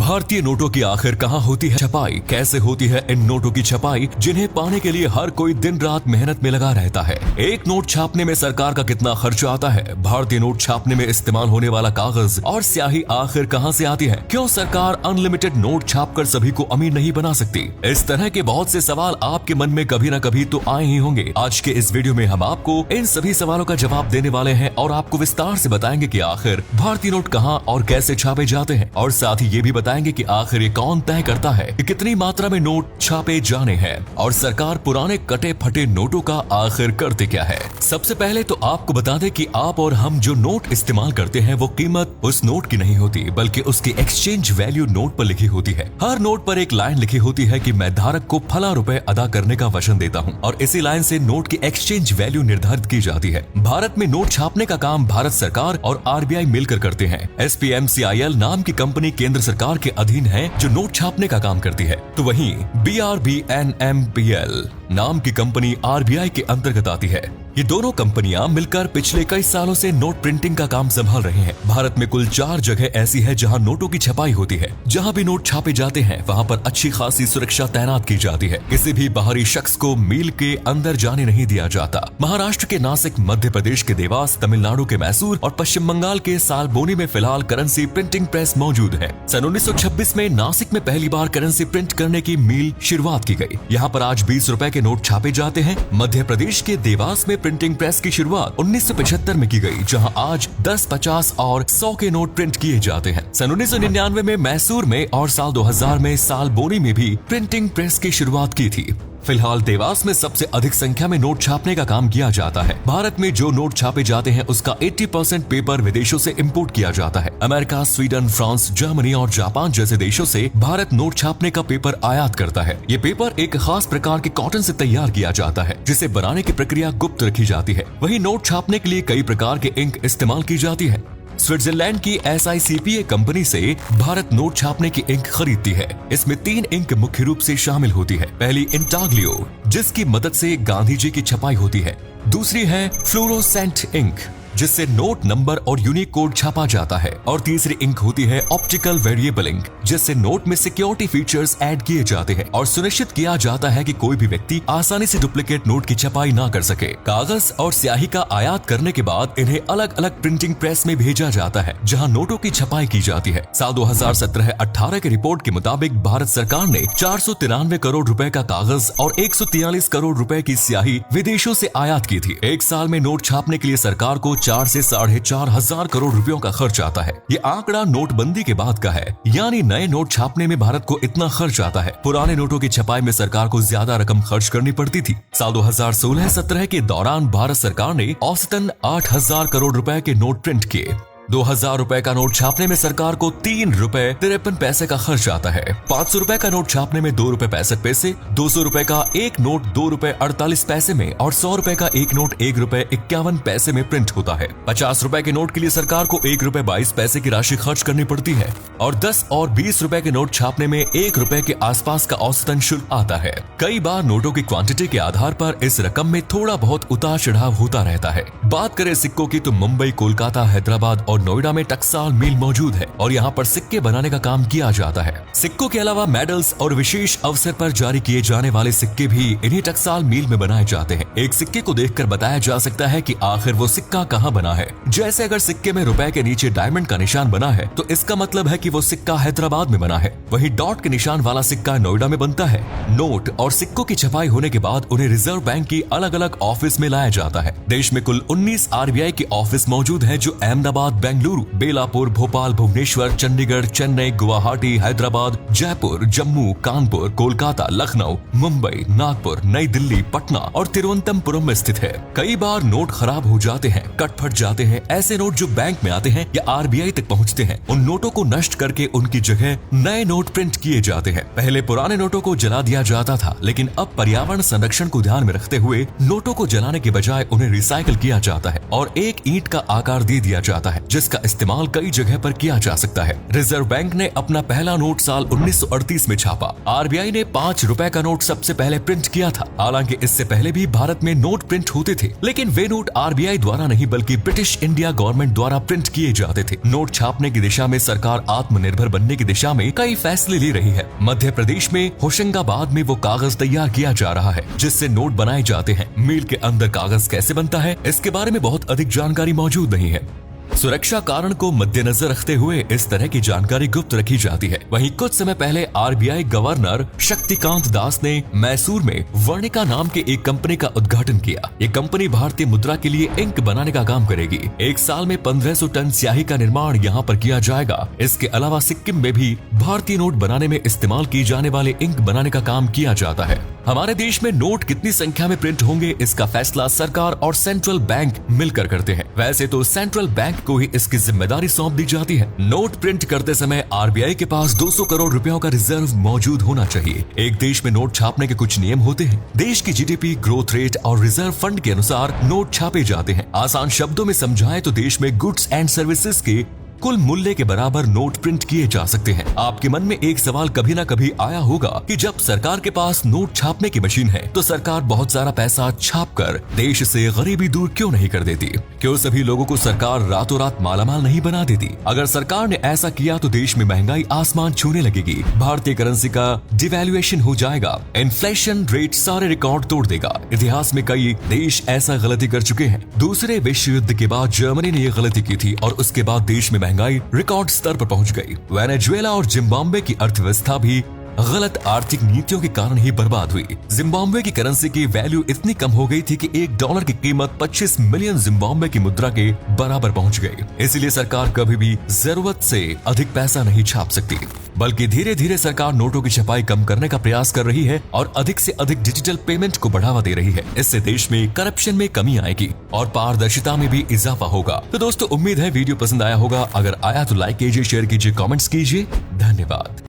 भारतीय नोटों की आखिर कहाँ होती है छपाई, कैसे होती है इन नोटों की छपाई जिन्हें पाने के लिए हर कोई दिन रात मेहनत में लगा रहता है। एक नोट छापने में सरकार का कितना खर्च आता है, भारतीय नोट छापने में इस्तेमाल होने वाला कागज और स्याही आखिर कहाँ से आती है, क्यों सरकार अनलिमिटेड नोट छापकर सभी को अमीर नहीं बना सकती। इस तरह के बहुत से सवाल आपके मन में कभी न कभी तो आए ही होंगे। आज के इस वीडियो में हम आपको इन सभी सवालों का जवाब देने वाले हैं और आपको विस्तार से बताएंगे कि आखिर भारतीय नोट कहाँ और कैसे छापे जाते हैं, और साथ ही ये भी बताएंगे कि आखिर ये कौन तय करता है कि कितनी मात्रा में नोट छापे जाने हैं, और सरकार पुराने कटे फटे नोटों का आखिर करते क्या है। सबसे पहले तो आपको बता दें कि आप और हम जो नोट इस्तेमाल करते हैं वो कीमत उस नोट की नहीं होती, बल्कि उसकी एक्सचेंज वैल्यू नोट पर लिखी होती है। हर नोट पर एक लाइन लिखी होती है कि मैं धारक को फला रुपए अदा करने का वचन देता हूँ, और इसी लाइन से नोट की एक्सचेंज वैल्यू निर्धारित की जाती है। भारत में नोट छापने का काम भारत सरकार और RBI मिलकर करते हैं। SPMCIL नाम की कंपनी केंद्र सरकार के अधीन है जो नोट छापने का काम करती है, तो वहीं BRBNMPL नाम की कंपनी RBI के अंतर्गत आती है। ये दोनों कंपनियां मिलकर पिछले कई सालों से नोट प्रिंटिंग का काम संभाल रहे हैं। भारत में कुल 4 जगह ऐसी है जहां नोटों की छपाई होती है। जहां भी नोट छापे जाते हैं वहां पर अच्छी खासी सुरक्षा तैनात की जाती है। किसी भी बाहरी शख्स को मील के अंदर जाने नहीं दिया जाता। महाराष्ट्र के नासिक, मध्य प्रदेश के देवास, तमिलनाडु के मैसूर और पश्चिम बंगाल के सालबोनी में फिलहाल करेंसी प्रिंटिंग प्रेस मौजूद है। सन 1926 में नासिक में पहली बार करेंसी प्रिंट करने की मील शुरुआत की गई। यहाँ पर आज 20 रुपए के नोट छापे जाते हैं। मध्य प्रदेश के देवास में प्रिंटिंग प्रेस की शुरुआत 1975 में की गई, जहां आज 10, 50 और 100 के नोट प्रिंट किए जाते हैं। सन 1999 में मैसूर में और साल 2000 में सालबोनी में भी प्रिंटिंग प्रेस की शुरुआत की थी। फिलहाल देवास में सबसे अधिक संख्या में नोट छापने का काम किया जाता है। भारत में जो नोट छापे जाते हैं उसका 80% पेपर विदेशों से इंपोर्ट किया जाता है। अमेरिका, स्वीडन, फ्रांस, जर्मनी और जापान जैसे देशों से भारत नोट छापने का पेपर आयात करता है। ये पेपर एक खास प्रकार के कॉटन से तैयार किया जाता है, जिसे बनाने की प्रक्रिया गुप्त रखी जाती है। वहीं नोट छापने के लिए कई प्रकार के इंक इस्तेमाल की जाती है। स्विट्जरलैंड की SICPA कंपनी से भारत नोट छापने की इंक खरीदती है। इसमें 3 इंक मुख्य रूप से शामिल होती है। पहली इंटाग्लियो, जिसकी मदद से गांधी जी की छपाई होती है। दूसरी है फ्लोरोसेंट इंक, जिससे नोट नंबर और यूनिक कोड छापा जाता है। और तीसरी इंक होती है ऑप्टिकल वेरिएबल इंक, जिससे नोट में सिक्योरिटी फीचर्स ऐड किए जाते हैं और सुनिश्चित किया जाता है कि कोई भी व्यक्ति आसानी से डुप्लीकेट नोट की छपाई ना कर सके। कागज और स्याही का आयात करने के बाद इन्हें अलग अलग प्रिंटिंग प्रेस में भेजा जाता है, जहां नोटों की छपाई की जाती है। साल 2017-18 की रिपोर्ट के मुताबिक भारत सरकार ने 493 करोड़ रुपए का कागज और 143 करोड़ रुपए की स्याही विदेशों से आयात की थी। एक साल में नोट छापने के लिए सरकार को 4 से 4,500 हजार करोड़ रुपयों का खर्च आता है। ये आंकड़ा नोटबंदी के बाद का है, यानी नए नोट छापने में भारत को इतना खर्च आता है। पुराने नोटों की छपाई में सरकार को ज्यादा रकम खर्च करनी पड़ती थी। साल 2016-17 के दौरान भारत सरकार ने औसतन 8,000 करोड़ रुपए के नोट प्रिंट किए। 2,000 रुपए का नोट छापने में सरकार को 3 रुपए 53 पैसे का खर्च आता है। 500 रुपए का नोट छापने में 2 रुपए 65 पैसे, 200 रुपए का एक नोट 2 रुपए 48 पैसे में और 100 रुपए का एक नोट 1 रुपए 51 पैसे में प्रिंट होता है। 50 रुपए के नोट के लिए सरकार को 1 रुपए 22 पैसे की राशि खर्च करनी पड़ती है, और 10 और 20 रुपए के नोट छापने में 1 रुपए के आसपास का औसतन शुल्क आता है। कई बार नोटों की क्वांटिटी के आधार पर इस रकम में थोड़ा बहुत उतार चढ़ाव होता रहता है। बात करें सिक्कों की तो मुंबई, कोलकाता, हैदराबाद और नोएडा में टकसाल मिल मौजूद है और यहाँ पर सिक्के बनाने का काम किया जाता है। सिक्कों के अलावा मेडल्स और विशेष अवसर पर जारी किए जाने वाले सिक्के भी इन्हीं टकसाल मिल में बनाए जाते हैं। एक सिक्के को देखकर बताया जा सकता है कि आखिर वो सिक्का कहाँ बना है। जैसे अगर सिक्के में रुपए के नीचे डायमंड का निशान बना है तो इसका मतलब है कि वो सिक्का हैदराबाद में बना है। वहीं डॉट के निशान वाला सिक्का नोएडा में बनता है। नोट और सिक्कों की छपाई होने के बाद उन्हें रिजर्व बैंक की अलग अलग ऑफिस में लाया जाता है। देश में कुल 19 RBI के ऑफिस मौजूद है, जो अहमदाबाद, बेंगलुरु, बेलापुर, भोपाल, भुवनेश्वर, चंडीगढ़, चेन्नई, गुवाहाटी, हैदराबाद, जयपुर, जम्मू, कानपुर, कोलकाता, लखनऊ, मुंबई, नागपुर, नई दिल्ली, पटना और तिरुवनंतपुरम में स्थित है। कई बार नोट खराब हो जाते हैं, कट फट जाते हैं। ऐसे नोट जो बैंक में आते हैं या RBI तक पहुंचते हैं, उन नोटों को नष्ट करके उनकी जगह नए नोट प्रिंट किए जाते हैं। पहले पुराने नोटों को जला दिया जाता था, लेकिन अब पर्यावरण संरक्षण को ध्यान में रखते हुए नोटों को जलाने के बजाय उन्हें रिसाइकिल किया जाता है और एक ईंट का आकार दे दिया जाता है, जिसका इस्तेमाल कई जगह पर किया जा सकता है। रिजर्व बैंक ने अपना पहला नोट साल 1938 में छापा। आरबीआई ने 5 रुपए का नोट सबसे पहले प्रिंट किया था। हालांकि इससे पहले भी भारत में नोट प्रिंट होते थे, लेकिन वे नोट आरबीआई द्वारा नहीं बल्कि ब्रिटिश इंडिया गवर्नमेंट द्वारा प्रिंट किए जाते थे। नोट छापने की दिशा में सरकार आत्मनिर्भर बनने की दिशा में कई फैसले ले रही है। मध्य प्रदेश में होशंगाबाद में वो कागज तैयार किया जा रहा है जिससे नोट बनाए जाते हैं। मील के अंदर कागज कैसे बनता है, इसके बारे में बहुत अधिक जानकारी मौजूद नहीं है। सुरक्षा कारण को मद्देनजर रखते हुए इस तरह की जानकारी गुप्त रखी जाती है। वहीं कुछ समय पहले आरबीआई गवर्नर शक्तिकांत दास ने मैसूर में वर्णिका नाम के एक कंपनी का उद्घाटन किया। ये कंपनी भारतीय मुद्रा के लिए इंक बनाने का काम करेगी। एक साल में 1500 टन स्याही का निर्माण यहाँ पर किया जाएगा। इसके अलावा सिक्किम में भी भारतीय नोट बनाने में इस्तेमाल किए जाने वाले इंक बनाने का काम किया जाता है। हमारे देश में नोट कितनी संख्या में प्रिंट होंगे, इसका फैसला सरकार और सेंट्रल बैंक मिलकर करते हैं। वैसे तो सेंट्रल बैंक को ही इसकी जिम्मेदारी सौंप दी जाती है। नोट प्रिंट करते समय आरबीआई के पास 200 करोड़ रुपयों का रिजर्व मौजूद होना चाहिए। एक देश में नोट छापने के कुछ नियम होते हैं। देश की जीडीपी, ग्रोथ रेट और रिजर्व फंड के अनुसार नोट छापे जाते हैं। आसान शब्दों में समझाएं तो देश में गुड्स एंड सर्विसेज के कुल मूल्य के बराबर नोट प्रिंट किए जा सकते हैं। आपके मन में एक सवाल कभी ना कभी आया होगा कि जब सरकार के पास नोट छापने की मशीन है तो सरकार बहुत सारा पैसा छापकर देश से गरीबी दूर क्यों नहीं कर देती? क्यों सभी लोगों को सरकार रातों रात मालामाल नहीं बना देती? अगर सरकार ने ऐसा किया तो देश में महंगाई आसमान छूने लगेगी, भारतीय करेंसी का डिवैल्यूएशन हो जाएगा, इन्फ्लेशन रेट सारे रिकॉर्ड तोड़ देगा। इतिहास में कई देश ऐसा गलती कर चुके हैं। दूसरे विश्व युद्ध के बाद जर्मनी ने यह गलती की थी और उसके बाद देश में महंगाई रिकॉर्ड स्तर पर पहुंच गई। वेनेजुएला और जिम्बाब्वे की अर्थव्यवस्था भी गलत आर्थिक नीतियों के कारण ही बर्बाद हुई। जिम्बाब्वे की करेंसी की वैल्यू इतनी कम हो गई थी कि $1 की कीमत 25 मिलियन जिम्बाब्वे की मुद्रा के बराबर पहुंच गई। इसलिए सरकार कभी भी जरूरत से अधिक पैसा नहीं छाप सकती, बल्कि धीरे धीरे सरकार नोटों की छपाई कम करने का प्रयास कर रही है और अधिक से अधिक डिजिटल पेमेंट को बढ़ावा दे रही है। इससे देश में करप्शन में कमी आएगी और पारदर्शिता में भी इजाफा होगा। तो दोस्तों, उम्मीद है वीडियो पसंद आया होगा। अगर आया तो लाइक कीजिए, शेयर कीजिए, कमेंट्स कीजिए। धन्यवाद।